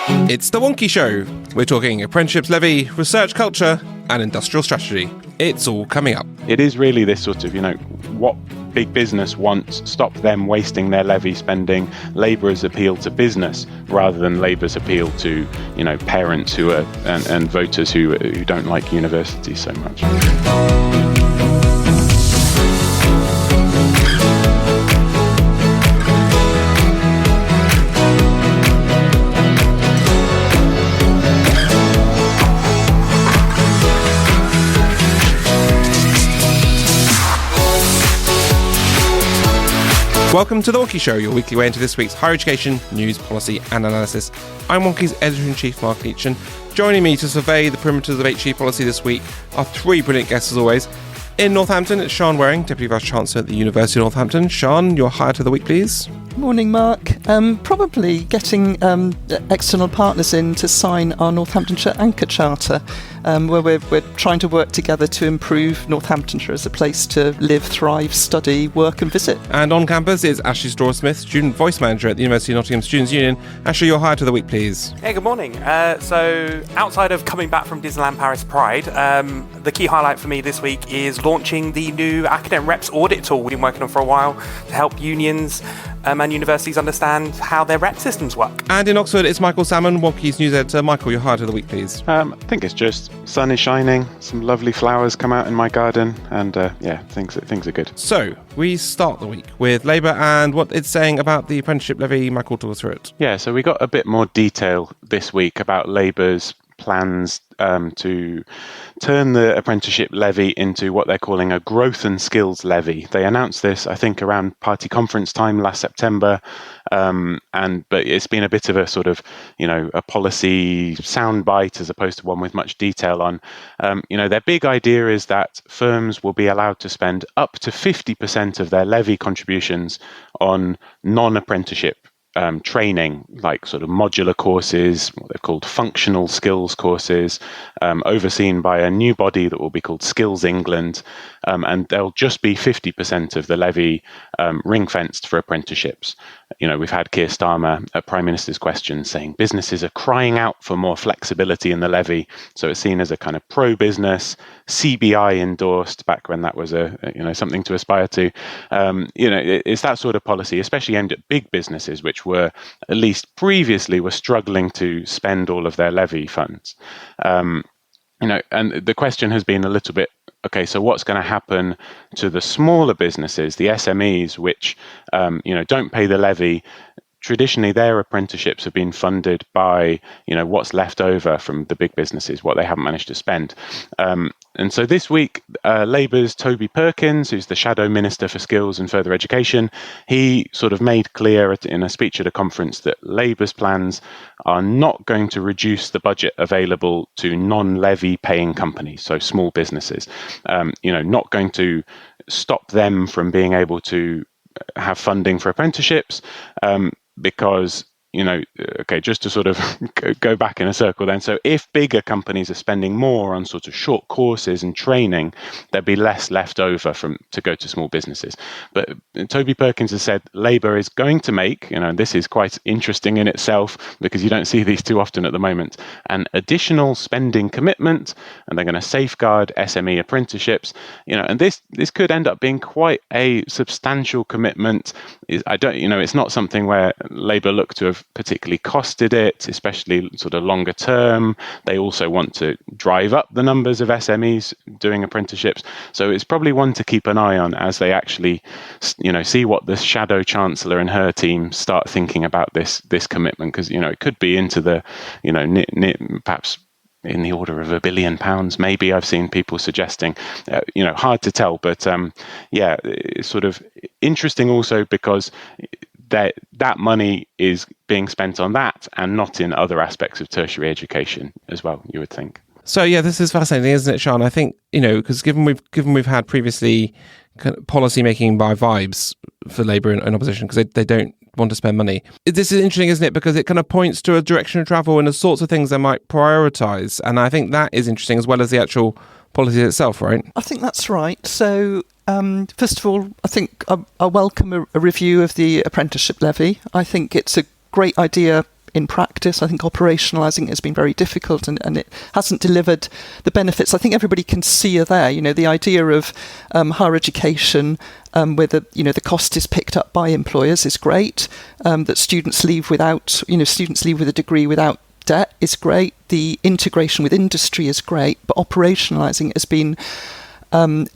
It's the Wonkhe Show. We're talking apprenticeships levy, research culture, and industrial strategy. It's all coming up. It is really this sort of, what big business wants, stop them wasting their levy spending, Labour's appeal to business rather than Labour's appeal to, parents who are and voters who don't like universities so much. Welcome to the Wonkhe Show, your weekly way into this week's higher education, news, policy and analysis. I'm Wonkhe's Editor-in-Chief, Mark Leach, and joining me to survey the perimeters of HE policy this week are three brilliant guests as always. In Northampton, it's Shân Wareing, Deputy Vice-Chancellor at the University of Northampton. Shân, your hire to the week, please. Morning, Mark. Probably getting external partners in to sign our Northamptonshire Anchor Charter, where we're trying to work together to improve Northamptonshire as a place to live, thrive, study, work and visit. And on campus is Ashley Straw-Smith, Student Voice Manager at the University of Nottingham Students' Union. Ashley, your hire to the week, please. Hey, good morning. So outside of coming back from Disneyland Paris Pride, the key highlight for me this week is launching the new Academic Reps audit tool we've been working on for a while to help unions and universities understand how their rep systems work. And in Oxford, it's Michael Salmon, Wonkhe's news editor. Michael, your hire to the week, please. I think it's just sun is shining, some lovely flowers come out in my garden, and things are good. So, we start the week with Labour and what it's saying about the apprenticeship levy. Michael, talk us through it. Yeah, so we got a bit more detail this week about Labour's plans to turn the apprenticeship levy into what they're calling a growth and skills levy. They announced this, I think, around party conference time last September, but it's been a bit of a sort of, a policy soundbite as opposed to one with much detail on. Their big idea is that firms will be allowed to spend up to 50% of their levy contributions on non-apprenticeship training, like sort of modular courses, what they've called functional skills courses, overseen by a new body that will be called Skills England, and they'll just be 50% of the levy ring-fenced for apprenticeships. We've had Keir Starmer at Prime Minister's Questions saying businesses are crying out for more flexibility in the levy, so it's seen as a kind of pro-business, CBI endorsed back when that was something to aspire to. It's that sort of policy, especially aimed at big businesses, which were, at least previously, were struggling to spend all of their levy funds. And the question has been a little bit, okay, so what's going to happen to the smaller businesses, the SMEs, which, don't pay the levy? Traditionally, their apprenticeships have been funded by, what's left over from the big businesses, what they haven't managed to spend. And so this week, Labour's Toby Perkins, who's the Shadow Minister for Skills and Further Education, he sort of made clear in a speech at a conference that Labour's plans are not going to reduce the budget available to non-levy paying companies, so small businesses, not going to stop them from being able to have funding for apprenticeships, because just to sort of go back in a circle then. So if bigger companies are spending more on sort of short courses and training, there'd be less left over to go to small businesses. But Toby Perkins has said Labour is going to make, this is quite interesting in itself because you don't see these too often at the moment, an additional spending commitment, and they're going to safeguard SME apprenticeships, and this could end up being quite a substantial commitment. It's not something where Labour look to have particularly costed it, especially sort of longer term. They also want to drive up the numbers of SMEs doing apprenticeships. So it's probably one to keep an eye on as they actually, see what the Shadow Chancellor and her team start thinking about this commitment, because, it could be into the, perhaps in the order of £1 billion, maybe. I've seen people suggesting, hard to tell, but it's sort of interesting also because that money is being spent on that and not in other aspects of tertiary education as well, you would think. So this is fascinating, isn't it, Shân? I think, because given we've had previously kind of policy making by vibes for Labour in opposition, because they don't want to spend money. This is interesting, isn't it? Because it kind of points to a direction of travel and the sorts of things they might prioritise. And I think that is interesting as well as the actual policy itself, right? I think that's right. So, first of all, I think I welcome a review of the apprenticeship levy. I think it's a great idea in practice. I think operationalising it has been very difficult, and it hasn't delivered the benefits I think everybody can see are there. The idea of higher education where the cost is picked up by employers is great. That students leave with a degree without debt is great. The integration with industry is great, but operationalising it has been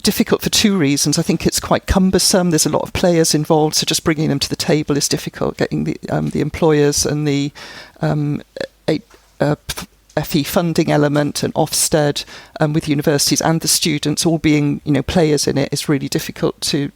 difficult for two reasons. I think it's quite cumbersome. There's a lot of players involved, so just bringing them to the table is difficult. Getting the employers and the FE funding element and Ofsted with universities and the students all being players in it is really difficult to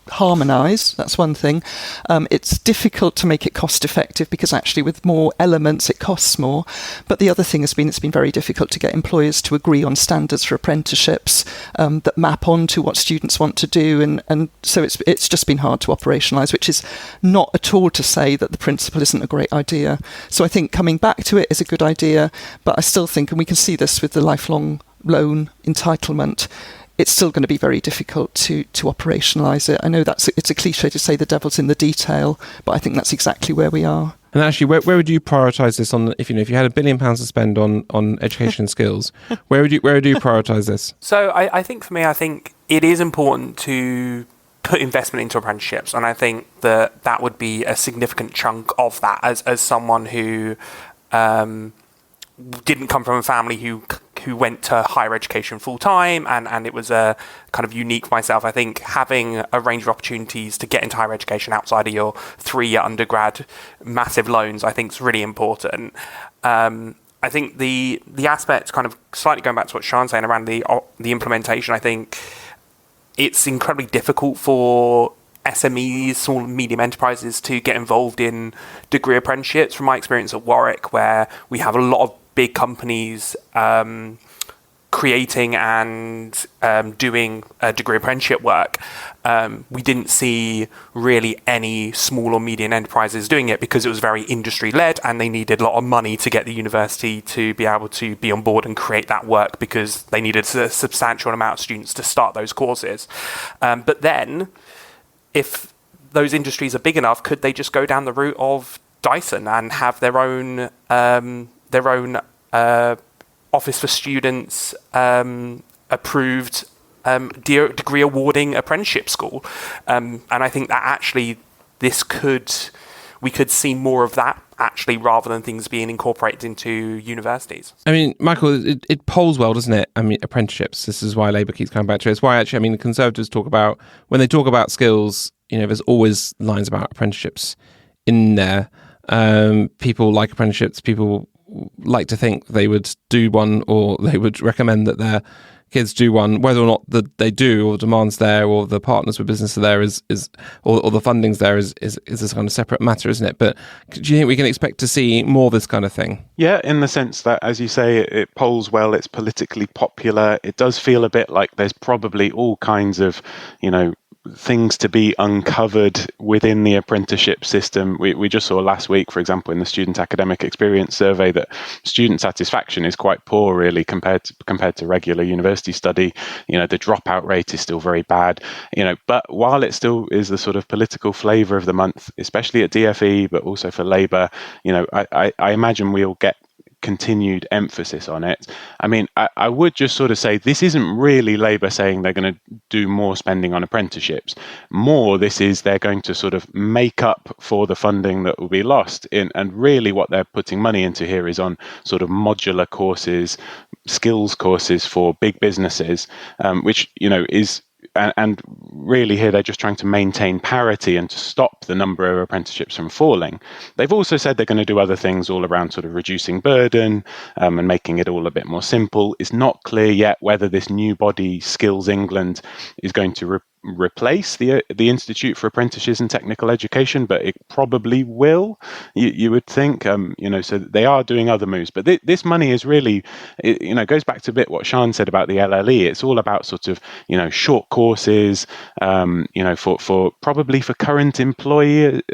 harmonise. That's one thing. It's difficult to make it cost effective because actually with more elements it costs more. But the other thing has been it's been very difficult to get employers to agree on standards for apprenticeships that map onto what students want to do, and so it's just been hard to operationalise, which is not at all to say that the principle isn't a great idea. So I think coming back to it is a good idea, but I still think, and we can see this with the lifelong loan entitlement, it's still going to be very difficult to operationalise it. I know it's a cliche to say the devil's in the detail, but I think that's exactly where we are. And actually, where would you prioritise this on? If you had £1 billion to spend on education and skills, where would you prioritise this? So I think for me, I think it is important to put investment into apprenticeships, and I think that would be a significant chunk of that. As someone who didn't come from a family who went to higher education full time, and it was a kind of unique for myself. I think having a range of opportunities to get into higher education outside of your 3-year undergrad massive loans, I think is really important. I think the aspects, kind of slightly going back to what Sean's saying around the implementation, I think it's incredibly difficult for SMEs, small and medium enterprises, to get involved in degree apprenticeships. From my experience at Warwick, where we have a lot of big companies creating and doing degree apprenticeship work, we didn't see really any small or medium enterprises doing it because it was very industry-led, and they needed a lot of money to get the university to be able to be on board and create that work because they needed a substantial amount of students to start those courses. But then, if those industries are big enough, could they just go down the route of Dyson and have their own Office for Students approved degree awarding apprenticeship school? And I think that actually we could see more of that actually, rather than things being incorporated into universities. I mean, Michael, it polls well, doesn't it? I mean, apprenticeships. This is why Labour keeps coming back to it. It's why actually, the Conservatives talk about, when they talk about skills, there's always lines about apprenticeships in there. People like apprenticeships. People like to think they would do one, or they would recommend that their kids do one. Whether or not they do, or the demand's there, or the partners with business are there, or the funding's there is this kind of separate matter, isn't it? But do you think we can expect to see more of this kind of thing? Yeah, in the sense that, as you say, it polls well, it's politically popular. It does feel a bit like there's probably all kinds of, things to be uncovered within the apprenticeship system. We just saw last week, for example, in the Student Academic Experience Survey, that student satisfaction is quite poor, really, compared to regular university study. The dropout rate is still very bad. But while it still is the sort of political flavour of the month, especially at DFE, but also for Labour, I imagine we'll get continued emphasis on it. I would just sort of say this isn't really Labour saying they're going to do more spending on apprenticeships. More, this is they're going to sort of make up for the funding that will be lost. And really what they're putting money into here is on sort of modular courses, skills courses for big businesses, which, is... And really here they're just trying to maintain parity and to stop the number of apprenticeships from falling. They've also said they're going to do other things all around sort of reducing burden and making it all a bit more simple. It's not clear yet whether this new body, Skills England, is going to replace the Institute for Apprenticeships and Technical Education, but it probably will, you would think. So they are doing other moves, but this money is really, goes back to a bit what Shân said about the LLE. It's all about sort of, short courses, for probably for current employees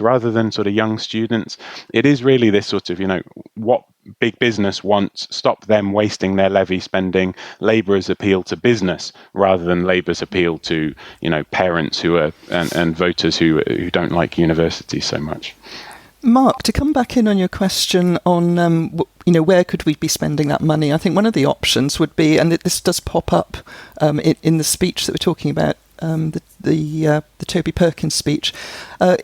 rather than sort of young students. It is really this sort of, what big business wants, stop them wasting their levy spending. Labour's appeal to business rather than Labour's appeal to parents who are and voters who don't like universities so much. Mark, to come back in on your question on, where could we be spending that money? I think one of the options would be, and this does pop up in the speech that we're talking about, the Toby Perkins speech,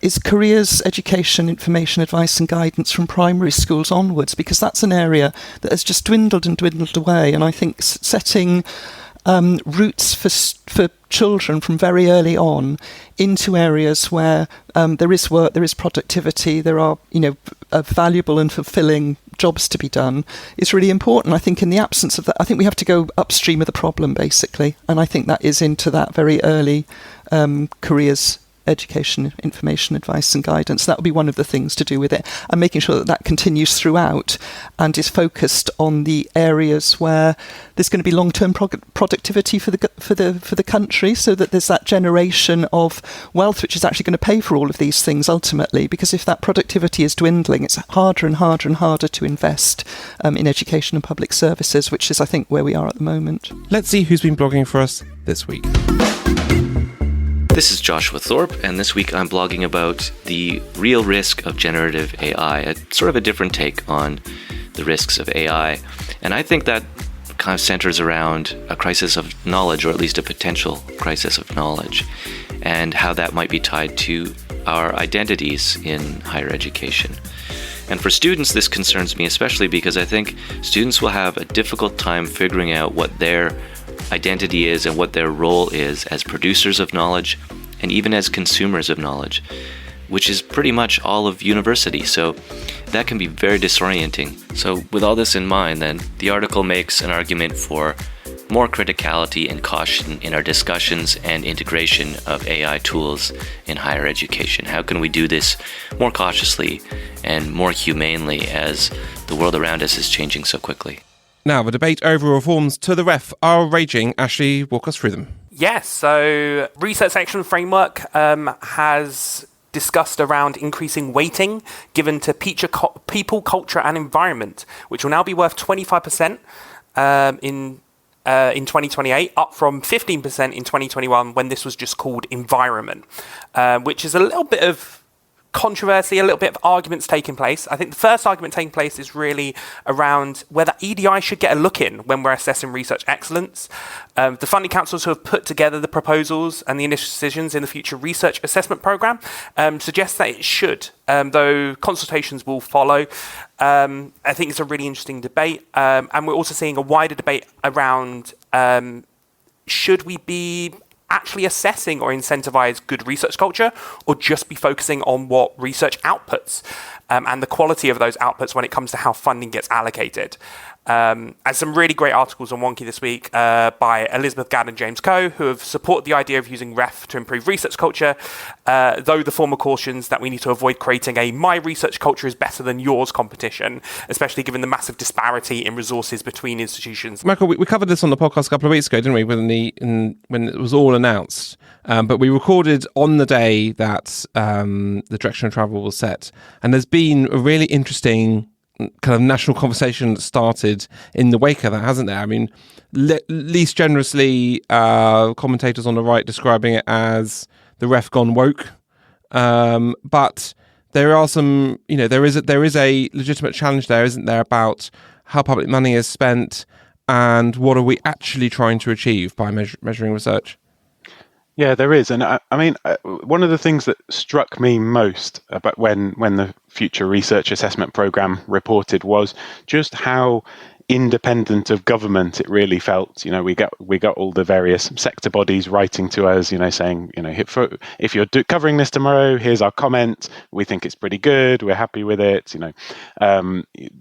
is careers, education, information, advice and guidance from primary schools onwards, because that's an area that has just dwindled and dwindled away. And I think setting routes for children from very early on into areas where there is work, there is productivity, there are valuable and fulfilling jobs to be done is really important. I think in the absence of that, I think we have to go upstream of the problem basically, and I think that is into that very early careers, education, information, advice and guidance. That would be one of the things to do with it, and making sure that that continues throughout and is focused on the areas where there's going to be long-term productivity for the country, so that there's that generation of wealth which is actually going to pay for all of these things ultimately. Because if that productivity is dwindling, it's harder and harder and harder to invest in education and public services, which is, I think, where we are at the moment. Let's see who's been blogging for us this week. This is Joshua Thorpe, and this week I'm blogging about the real risk of generative AI, a sort of a different take on the risks of AI. And I think that kind of centers around a crisis of knowledge, or at least a potential crisis of knowledge, and how that might be tied to our identities in higher education. And for students, this concerns me especially because I think students will have a difficult time figuring out what their identity is and what their role is as producers of knowledge and even as consumers of knowledge, which is pretty much all of university. So that can be very disorienting. So with all this in mind, then, the article makes an argument for more criticality and caution in our discussions and integration of AI tools in higher education. How can we do this more cautiously and more humanely as the world around us is changing so quickly? Now, the debate over reforms to the ref are raging. Ashley, walk us through them. Yes, so Research Action Framework has discussed around increasing weighting given to people, culture and environment, which will now be worth 25% in 2028, up from 15% in 2021 when this was just called environment, which is a little bit of controversy, a little bit of arguments taking place. I think the first argument taking place is really around whether EDI should get a look in when we're assessing research excellence. The funding councils who have put together the proposals and the initial decisions in the future research assessment programme suggest that it should, though consultations will follow. I think it's a really interesting debate, and we're also seeing a wider debate around should we be actually assessing or incentivize good research culture, or just be focusing on what research outputs and the quality of those outputs when it comes to how funding gets allocated. And some really great articles on Wonkhe this week by Elizabeth Gadd and James Coe, who have supported the idea of using REF to improve research culture, though the former cautions that we need to avoid creating a my research culture is better than yours competition, especially given the massive disparity in resources between institutions. Michael, we covered this on the podcast a couple of weeks ago, didn't we, when it was all announced. But we recorded on the day that the direction of travel was set. And there's been a really interesting kind of national conversation that started in the wake of that, hasn't there? I mean, least generously, commentators on the right describing it as the ref gone woke. But there are some, there is a legitimate challenge there, isn't there, about how public money is spent and what are we actually trying to achieve by measuring research? Yeah, there is. And I mean, one of the things that struck me most about when the Future Research Assessment Programme reported was just how independent of government it really felt. We got all the various sector bodies writing to us, saying, if you're covering this tomorrow, here's our comment. We think it's pretty good. We're happy with it.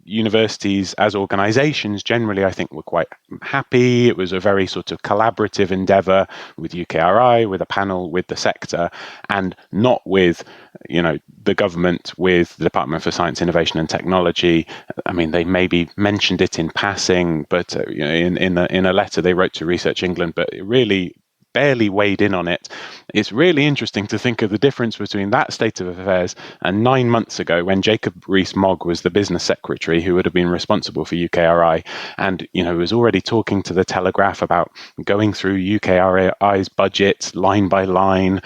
Universities as organisations generally, I think, were quite happy. It was a very sort of collaborative endeavour with UKRI, with a panel, with the sector, and not with the government, with the Department for Science, Innovation and Technology. I mean, they maybe mentioned it in passing, but in a letter they wrote to Research England, but it really barely weighed in on it. It's really interesting to think of the difference between that state of affairs and 9 months ago when Jacob Rees-Mogg was the business secretary who would have been responsible for UKRI, and was already talking to the Telegraph about going through UKRI's budget line by line,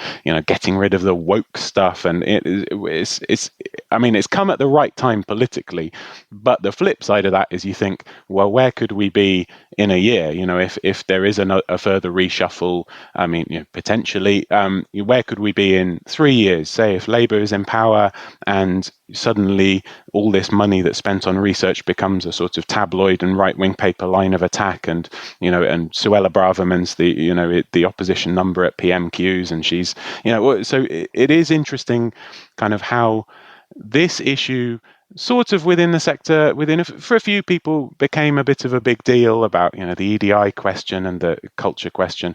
getting rid of the woke stuff, and it's come at the right time politically. But the flip side of that is you think, well, where could we be in a year? If there is a further reshuffle, potentially, where could we be in 3 years? Say if Labour is in power and suddenly all this money that's spent on research becomes a sort of tabloid and right-wing paper line of attack, and and Suella Braverman's the opposition number at PMQs, and she's so it is interesting kind of how this issue sort of within the sector, for a few people, became a bit of a big deal about the EDI question and the culture question.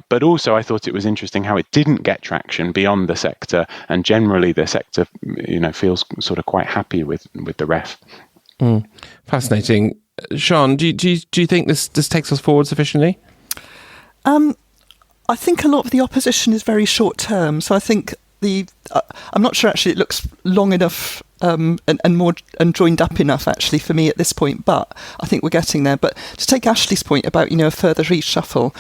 But also, I thought it was interesting how it didn't get traction beyond the sector, and generally the sector, feels sort of quite happy with the ref. Fascinating, Shân. Do you think this takes us forward sufficiently? I think a lot of the opposition is very short term. So I think I'm not sure actually it looks long enough and joined up enough actually for me at this point, but I think we're getting there. But to take Ashley's point about a further reshuffle,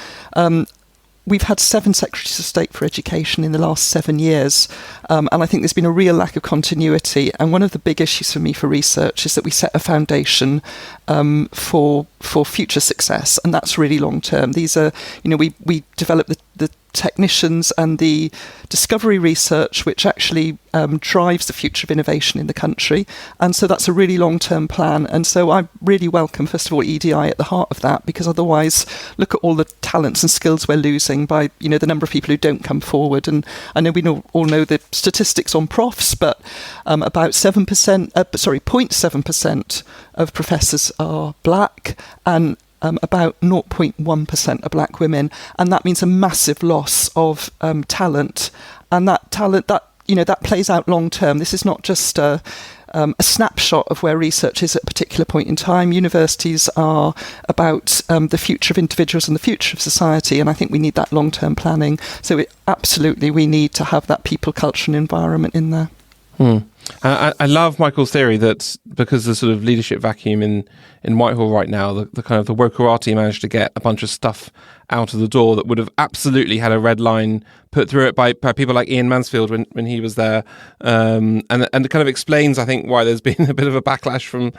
we've had 7 Secretaries of State for Education in the last 7 years, and I think there's been a real lack of continuity. And one of the big issues for me for research is that we set a foundation for future success, and that's really long term. These are, we develop the technicians and the discovery research which actually drives the future of innovation in the country, and so that's a really long-term plan. And so I really welcome, first of all, EDI at the heart of that, because otherwise look at all the talents and skills we're losing by the number of people who don't come forward. And I know we all know the statistics on profs, but about 0.7% of professors are black, and about 0.1% are black women, and that means a massive loss of talent. And that talent, that plays out long term. This is not just a snapshot of where research is at a particular point in time. Universities are about the future of individuals and the future of society, and I think we need that long term planning. So absolutely, we need to have that people, culture, and environment in there. I love Michael's theory that because the sort of leadership vacuum in Whitehall right now, the kind of the wokerati managed to get a bunch of stuff out of the door that would have absolutely had a red line put through it by people like Ian Mansfield when he was there, and it kind of explains, I think, why there's been a bit of a backlash from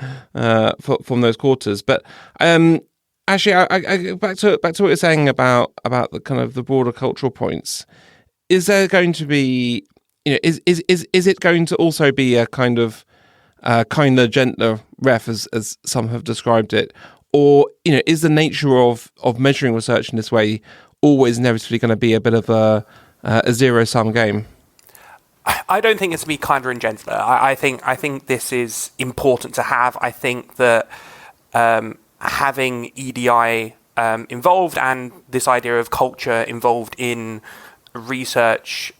those quarters. But actually, I back to what you're saying about the kind of the broader cultural points. Is there going to be is it going to also be a kind of kinder, gentler ref, as some have described it, or is the nature of measuring research in this way always inevitably going to be a bit of a zero-sum game? I don't think it's to be kinder and gentler. I think this is important to have. I think that having EDI involved and this idea of culture involved in research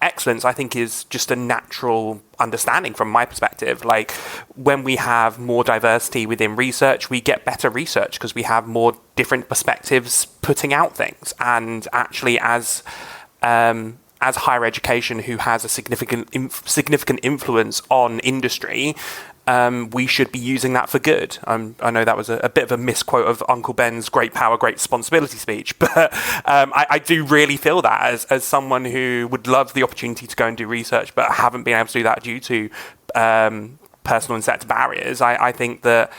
excellence, I think, is just a natural understanding from my perspective. Like, when we have more diversity within research, we get better research because we have more different perspectives putting out things. And actually, as higher education, who has a significant influence on industry, we should be using that for good. I know that was a bit of a misquote of Uncle Ben's great power, great responsibility speech, but I do really feel that as someone who would love the opportunity to go and do research, but haven't been able to do that due to personal and sector barriers. I think that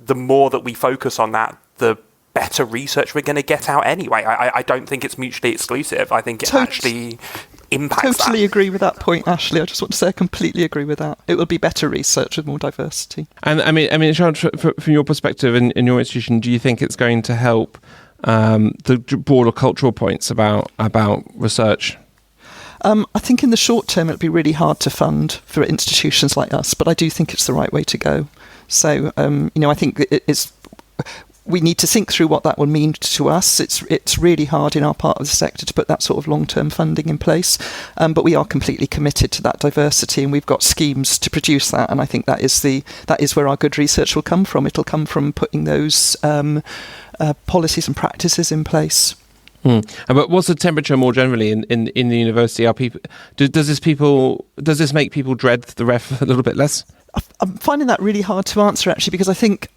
the more that we focus on that, the better research we're going to get out anyway. I don't think it's mutually exclusive. I think it actually impacts Totally agree with that point, Ashley. I just want to say I completely agree with that. It will be better research with more diversity. And I mean, Shân, from your perspective in your institution, do you think it's going to help the broader cultural points about research? I think in the short term it'll be really hard to fund for institutions like us, but I do think it's the right way to go. So, I think we need to think through what that will mean to us. It's really hard in our part of the sector to put that sort of long-term funding in place, but we are completely committed to that diversity, and we've got schemes to produce that. And I think that is where our good research will come from. It'll come from putting those policies and practices in place. But what's the temperature more generally in the university? Are people does this make people dread the ref a little bit less? I'm finding that really hard to answer, actually, because I think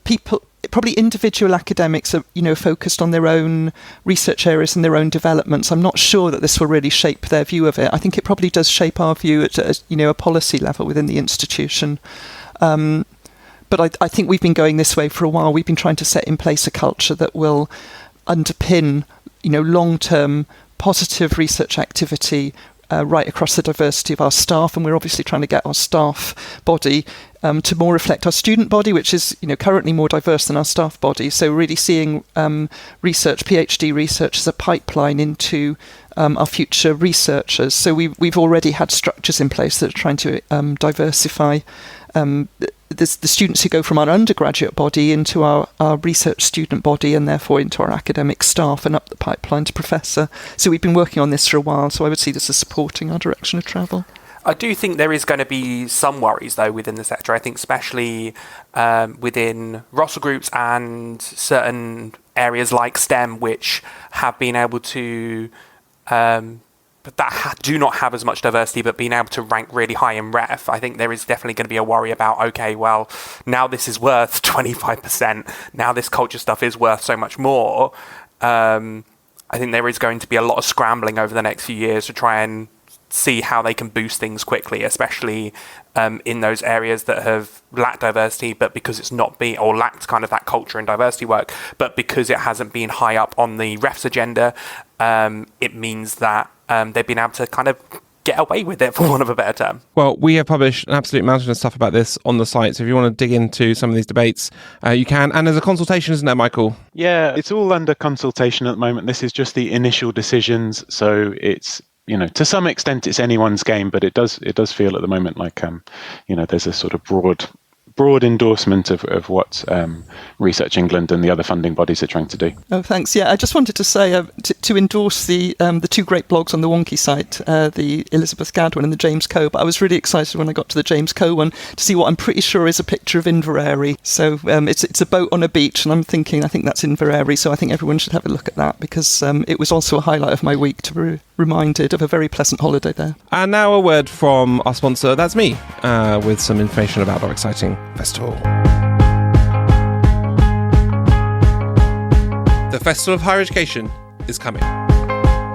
people, probably individual academics, are focused on their own research areas and their own developments. I'm not sure that this will really shape their view of it. I think it probably does shape our view at a policy level within the institution. But I think we've been going this way for a while. We've been trying to set in place a culture that will underpin, long-term positive research activity right across the diversity of our staff, and we're obviously trying to get our staff body to more reflect our student body, which is currently more diverse than our staff body. So really seeing research, PhD research, as a pipeline into our future researchers. So we've already had structures in place that are trying to diversify the students who go from our undergraduate body into our research student body, and therefore into our academic staff and up the pipeline to professor. So we've been working on this for a while, so I would see this as supporting our direction of travel. I do think there is going to be some worries, though, within the sector. I think especially within Russell groups and certain areas like STEM, which have been able to... but that do not have as much diversity, but being able to rank really high in ref, I think there is definitely going to be a worry about, okay, well, now this is worth 25%, now this culture stuff is worth so much more. I think there is going to be a lot of scrambling over the next few years to try and see how they can boost things quickly, especially in those areas that have lacked diversity, but because it's not been, or lacked kind of that culture and diversity work, but because it hasn't been high up on the refs agenda, it means that they've been able to kind of get away with it, for want of a better term. Well, we have published an absolute mountain of stuff about this on the site, so if you want to dig into some of these debates, you can. And there's a consultation, isn't there, Michael? Yeah, it's all under consultation at the moment. This is just the initial decisions, so it's, to some extent it's anyone's game, but it does feel at the moment like there's a sort of broad endorsement of what Research England and the other funding bodies are trying to do. Oh, thanks. Yeah, I just wanted to say to endorse the two great blogs on the Wonkhe site, the Elizabeth Gadwin and the James Coe. But I was really excited when I got to the James Coe one to see what I'm pretty sure is a picture of Inverary. So it's a boat on a beach, and I think that's Inverary. So I think everyone should have a look at that, because it was also a highlight of my week to be reminded of a very pleasant holiday there. And now a word from our sponsor, that's me, with some information about our exciting festival. The Festival of Higher Education is coming.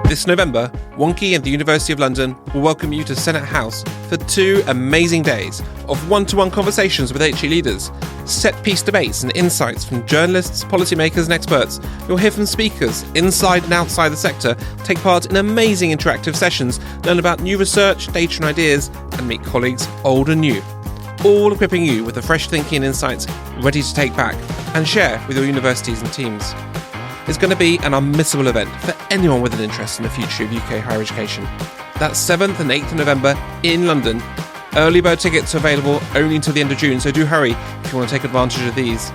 This November, Wonkhe and the University of London will welcome you to Senate House for 2 amazing days of one-to-one conversations with HE leaders, set-piece debates and insights from journalists, policymakers and experts. You'll hear from speakers inside and outside the sector, take part in amazing interactive sessions, learn about new research, data and ideas, and meet colleagues old and new. All equipping you with the fresh thinking and insights ready to take back and share with your universities and teams. It's going to be an unmissable event for anyone with an interest in the future of UK higher education. That's 7th and 8th of November in London. Early bird tickets are available only until the end of June, so do hurry if you want to take advantage of these.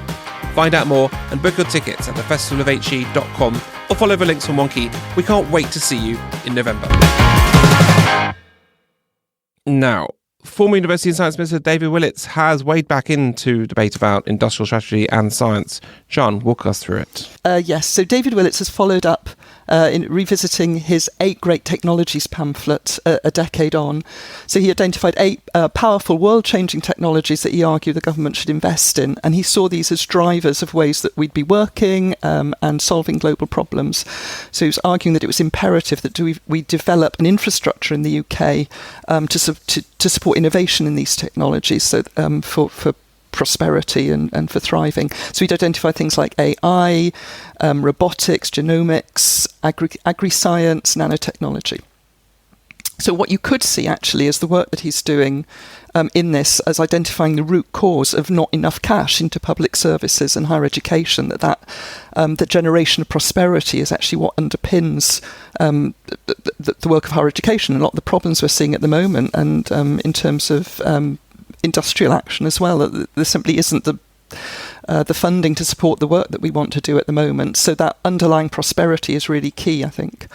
Find out more and book your tickets at thefestivalofhe.com or follow the links from Wonkhe. We can't wait to see you in November. Now, former University and Science Minister David Willetts has waded back into debate about industrial strategy and science. Shân, walk us through it. Yes, so David Willetts has followed up in revisiting his 8 Great Technologies pamphlet a decade on. So he identified 8 powerful world-changing technologies that he argued the government should invest in, and he saw these as drivers of ways that we'd be working and solving global problems. So he was arguing that it was imperative that we develop an infrastructure in the UK to support innovation in these technologies, so for prosperity and for thriving. So he'd identify things like AI, robotics, genomics, agri-science, nanotechnology. So what you could see actually is the work that he's doing in this as identifying the root cause of not enough cash into public services and higher education, that generation of prosperity is actually what underpins the work of higher education. A lot of the problems we're seeing at the moment, and in terms of industrial action as well, there simply isn't the funding to support the work that we want to do at the moment. So that underlying prosperity is really key, I think.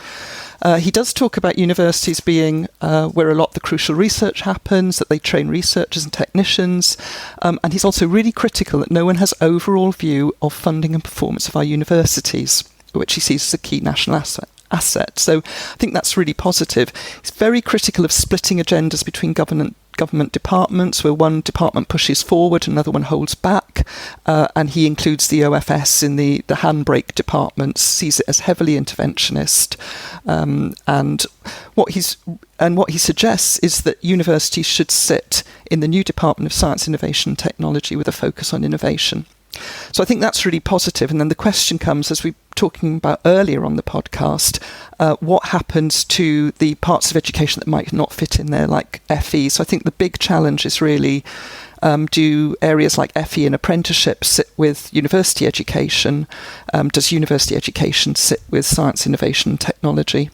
He does talk about universities being where a lot of the crucial research happens, that they train researchers and technicians, and he's also really critical that no one has overall view of funding and performance of our universities. which he sees as a key national asset. So I think that's really positive. He's very critical of splitting agendas between government departments, where one department pushes forward, another one holds back, and he includes the OFS in the handbrake department, sees it as heavily interventionist, and what he suggests is that universities should sit in the new Department of Science, Innovation and Technology with a focus on innovation. So I think that's really positive. And then the question comes, as we were talking about earlier on the podcast, what happens to the parts of education that might not fit in there, like FE? So I think the big challenge is really, do areas like FE and apprenticeship sit with university education? Does university education sit with science, innovation and technology?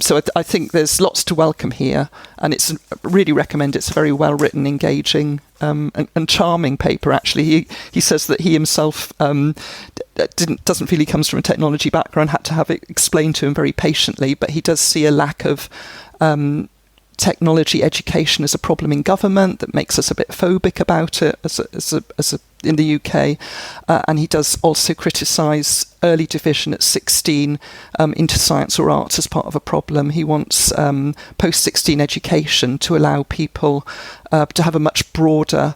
So I think there's lots to welcome here, and it's really recommend. It's a very well written, engaging, and charming paper. Actually, he says that he himself doesn't feel he comes from a technology background. Had to have it explained to him very patiently, but he does see a lack of technology education as a problem in government that makes us a bit phobic about it in the UK, and he does also criticise early division at 16 into science or arts as part of a problem. He wants post-16 education to allow people to have a much broader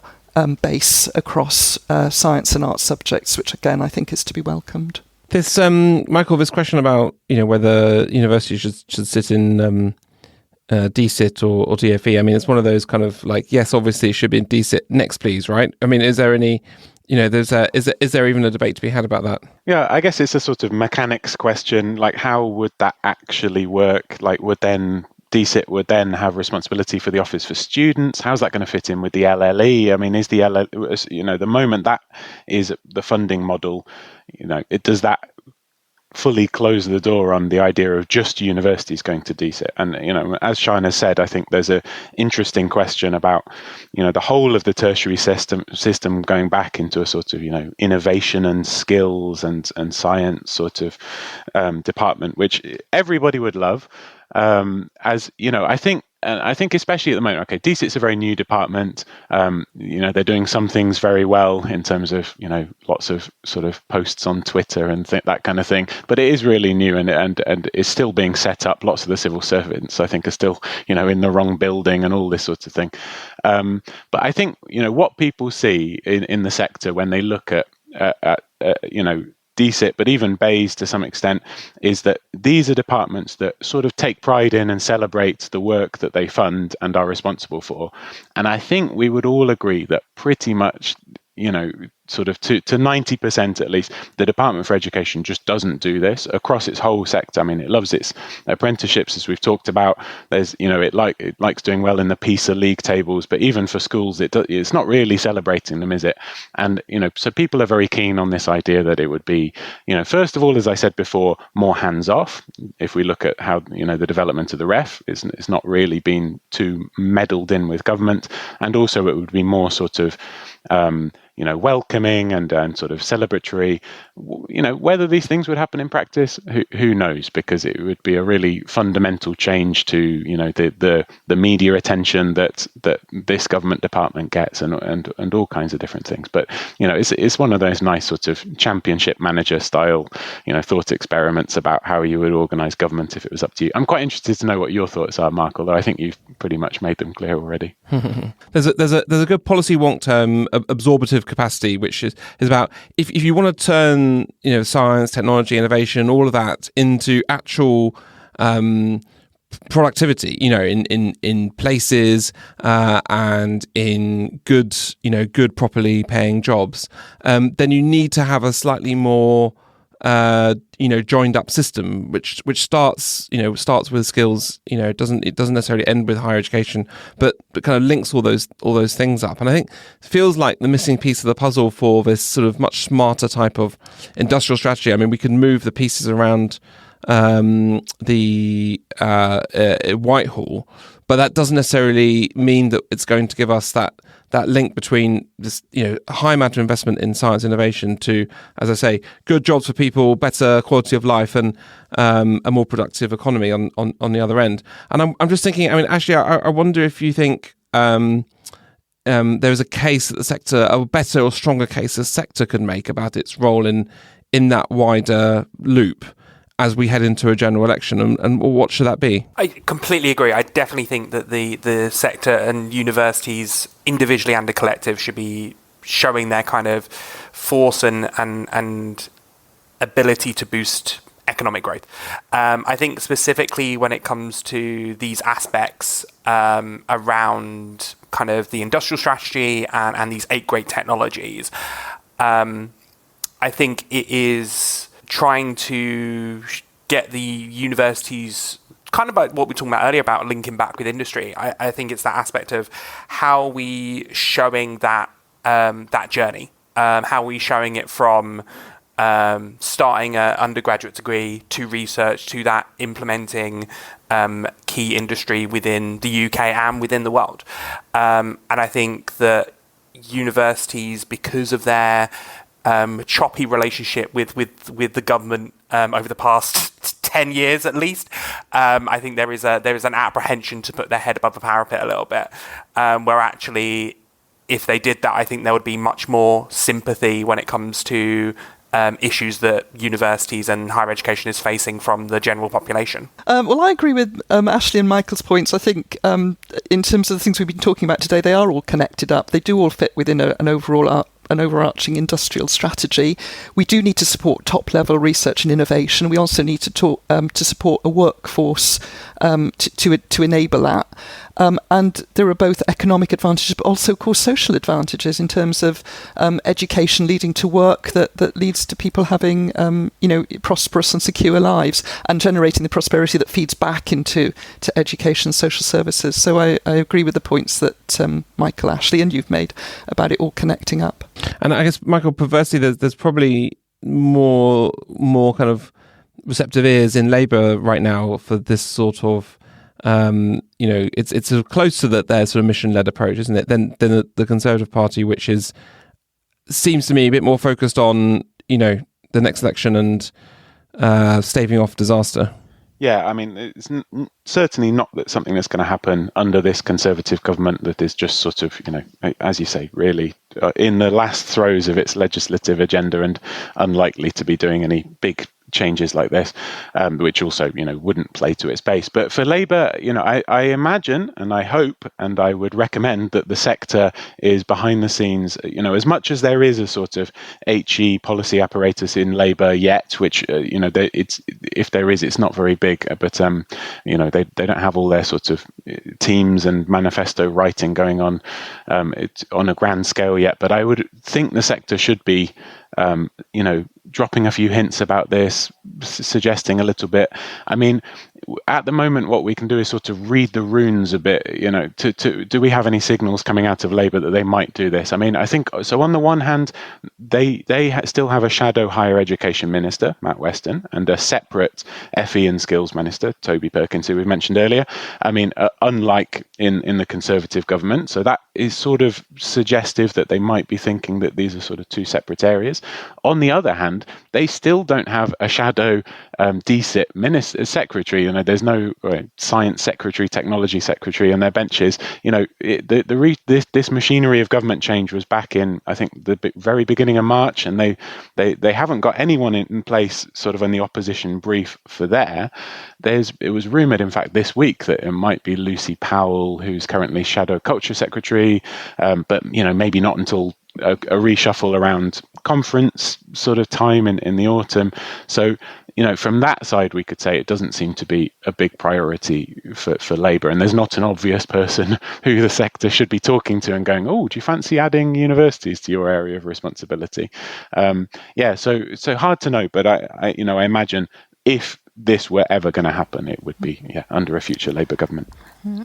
base across science and arts subjects, which again I think is to be welcomed. This Michael, this question about whether universities should sit in DSIT or DFE. I mean, it's one of those kind of like, yes, obviously it should be in DSIT. Next, please, right? I mean, is there any, is there even a debate to be had about that? Yeah, I guess it's a sort of mechanics question. Like, how would that actually work? Like, DSIT would then have responsibility for the Office for Students. How's that going to fit in with the LLE? I mean, is the LLE, the moment that is the funding model, does that fully close the door on the idea of just universities going to DSIT? And as Shân has said, I think there's a interesting question about the whole of the tertiary system going back into a sort of innovation and skills and science sort of department, which everybody would love. I think especially at the moment, okay, DSIT's a very new department. They're doing some things very well in terms of, lots of sort of posts on Twitter and that kind of thing. But it is really new and is still being set up. Lots of the civil servants, I think, are still, in the wrong building and all this sort of thing. But I think, what people see in the sector when they look at DSIT, but even BAYS to some extent, is that these are departments that sort of take pride in and celebrate the work that they fund and are responsible for. And I think we would all agree that pretty much, sort of to 90% at least, the Department for Education just doesn't do this across its whole sector. I mean, it loves its apprenticeships, as we've talked about. There's, it likes doing well in the PISA league tables, but even for schools, it's not really celebrating them, is it? And, so people are very keen on this idea that it would be, first of all, as I said before, more hands-off. If we look at how, the development of the REF is not really been too meddled in with government. And also it would be more sort of, welcoming and sort of celebratory. Whether these things would happen in practice, who knows? Because it would be a really fundamental change to the media attention that this government department gets and all kinds of different things. But it's one of those nice sort of championship manager style thought experiments about how you would organise government if it was up to you. I'm quite interested to know what your thoughts are, Mark. Although I think you've pretty much made them clear already. There's a good policy wonk term, absorptive capacity, which is about if you want to turn science, technology, innovation, all of that into actual productivity, in places and in good properly paying jobs, then you need to have a slightly more joined up system, which starts with skills. It doesn't necessarily end with higher education, but kind of links all those things up. And I think it feels like the missing piece of the puzzle for this sort of much smarter type of industrial strategy. I mean, we can move the pieces around the Whitehall, but that doesn't necessarily mean that it's going to give us that link between this high amount of investment in science innovation to, as I say, good jobs for people, better quality of life, and a more productive economy on the other end. And I'm just thinking, I mean, actually, I wonder if you think there is a case that the sector, a better or stronger case the sector could make about its role in in that wider loop as we head into a general election, and what should that be? I completely agree. I definitely think that the sector and universities individually and the collective should be showing their kind of force and ability to boost economic growth. I think specifically when it comes to these aspects around kind of the industrial strategy and these 8 great technologies, I think it is trying to get the universities kind of like what we were talking about earlier about linking back with industry. I think it's that aspect of how we showing that that journey, how we showing it from starting an undergraduate degree to research to that implementing key industry within the UK and within the world. And I think that universities, because of their choppy relationship with the government over the past 10 years at least, I think there is an apprehension to put their head above the parapet a little bit, where actually if they did that, I think there would be much more sympathy when it comes to issues that universities and higher education is facing from the general population. Well, I agree with Ashley and Michael's points. I think in terms of the things we've been talking about today, they are all connected up. They do all fit within an overarching industrial strategy. We do need to support top-level research and innovation. We also need to support a workforce to enable that. And there are both economic advantages, but also, of course, social advantages in terms of education leading to work that leads to people having, prosperous and secure lives, and generating the prosperity that feeds back into education and social services. So I agree with the points that Michael, Ashley, and you've made about it all connecting up. And I guess, Michael, perversely, there's probably more kind of receptive ears in Labour right now for this sort of, it's sort of close to their sort of mission-led approach, isn't it? Than the Conservative Party, which seems to me a bit more focused on, the next election and staving off disaster. Yeah, I mean, it's certainly not something that's going to happen under this Conservative government that is just sort of, as you say, really in the last throes of its legislative agenda and unlikely to be doing any big changes like this, which also, wouldn't play to its base. But for Labour, I imagine and I hope and I would recommend that the sector is behind the scenes, as much as there is a sort of HE policy apparatus in Labour yet, which, if there is, it's not very big, but, they don't have all their sort of teams and manifesto writing going on on a grand scale yet. But I would think the sector should be, dropping a few hints about this, suggesting a little bit. I mean, at the moment, what we can do is sort of read the runes a bit, do we have any signals coming out of Labour that they might do this? I mean, I think, so on the one hand, they still have a shadow higher education minister, Matt Weston, and a separate FE and skills minister, Toby Perkins, who we mentioned earlier. I mean, unlike in the Conservative government. So that is sort of suggestive that they might be thinking that these are sort of two separate areas. On the other hand, they still don't have a shadow DSIT minister secretary. There's no science secretary, technology secretary on their benches. This machinery of government change was back in, I think, the very beginning of March, and they haven't got anyone in place sort of in the opposition brief for there. It was rumoured, in fact, this week that it might be Lucy Powell, who's currently shadow culture secretary, but maybe not until a reshuffle around conference sort of time in the autumn. So, from that side, we could say it doesn't seem to be a big priority for Labour, and there's not an obvious person who the sector should be talking to and going, oh, do you fancy adding universities to your area of responsibility? So hard to know, but I imagine if this were ever going to happen, it would be under a future Labour government. Mm-hmm.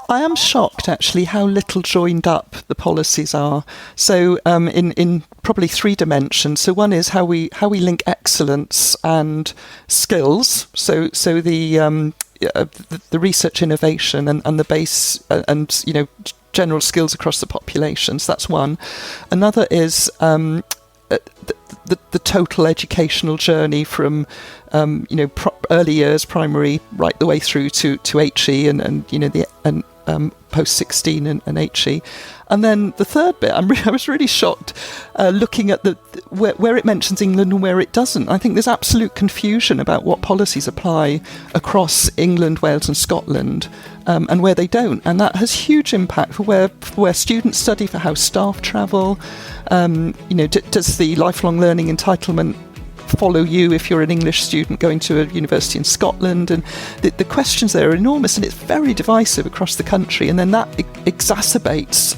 I am shocked, actually, how little joined up the policies are. So in probably 3 dimensions. So one is how we link excellence and skills. So the research innovation and the base and general skills across the population. So that's one. Another is the total educational journey from early years, primary, right the way through to HE and post-16 and HE. And then the third bit, I was really shocked looking at where it mentions England and where it doesn't. I think there's absolute confusion about what policies apply across England, Wales and Scotland, and where they don't. And that has huge impact for where students study, for how staff travel. Does the lifelong learning entitlement follow you if you're an English student going to a university in Scotland? And the questions there are enormous, and it's very divisive across the country, and then that exacerbates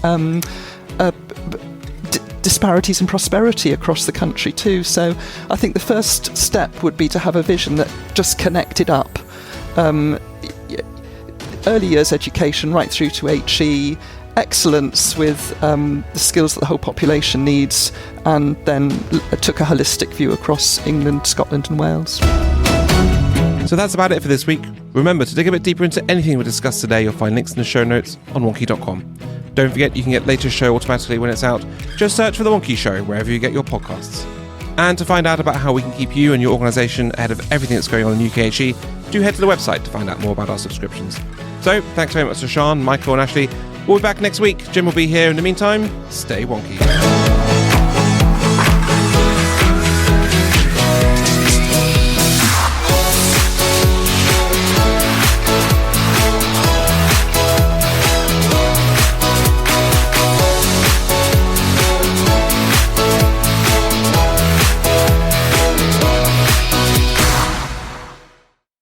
disparities in prosperity across the country too. So I think the first step would be to have a vision that just connected up early years education right through to HE, excellence with the skills that the whole population needs, and then took a holistic view across England, Scotland and Wales. So that's about it for this week. Remember, to dig a bit deeper into anything we discussed today, you'll find links in the show notes on wonkhe.com. Don't forget, you can get latest show automatically when it's out. Just search for The Wonkhe Show wherever you get your podcasts. And to find out about how we can keep you and your organisation ahead of everything that's going on in UKHE, do head to the website to find out more about our subscriptions. So, thanks very much to Shân, Michael and Ashley. We'll be back next week. Jim will be here. In the meantime, stay wonky.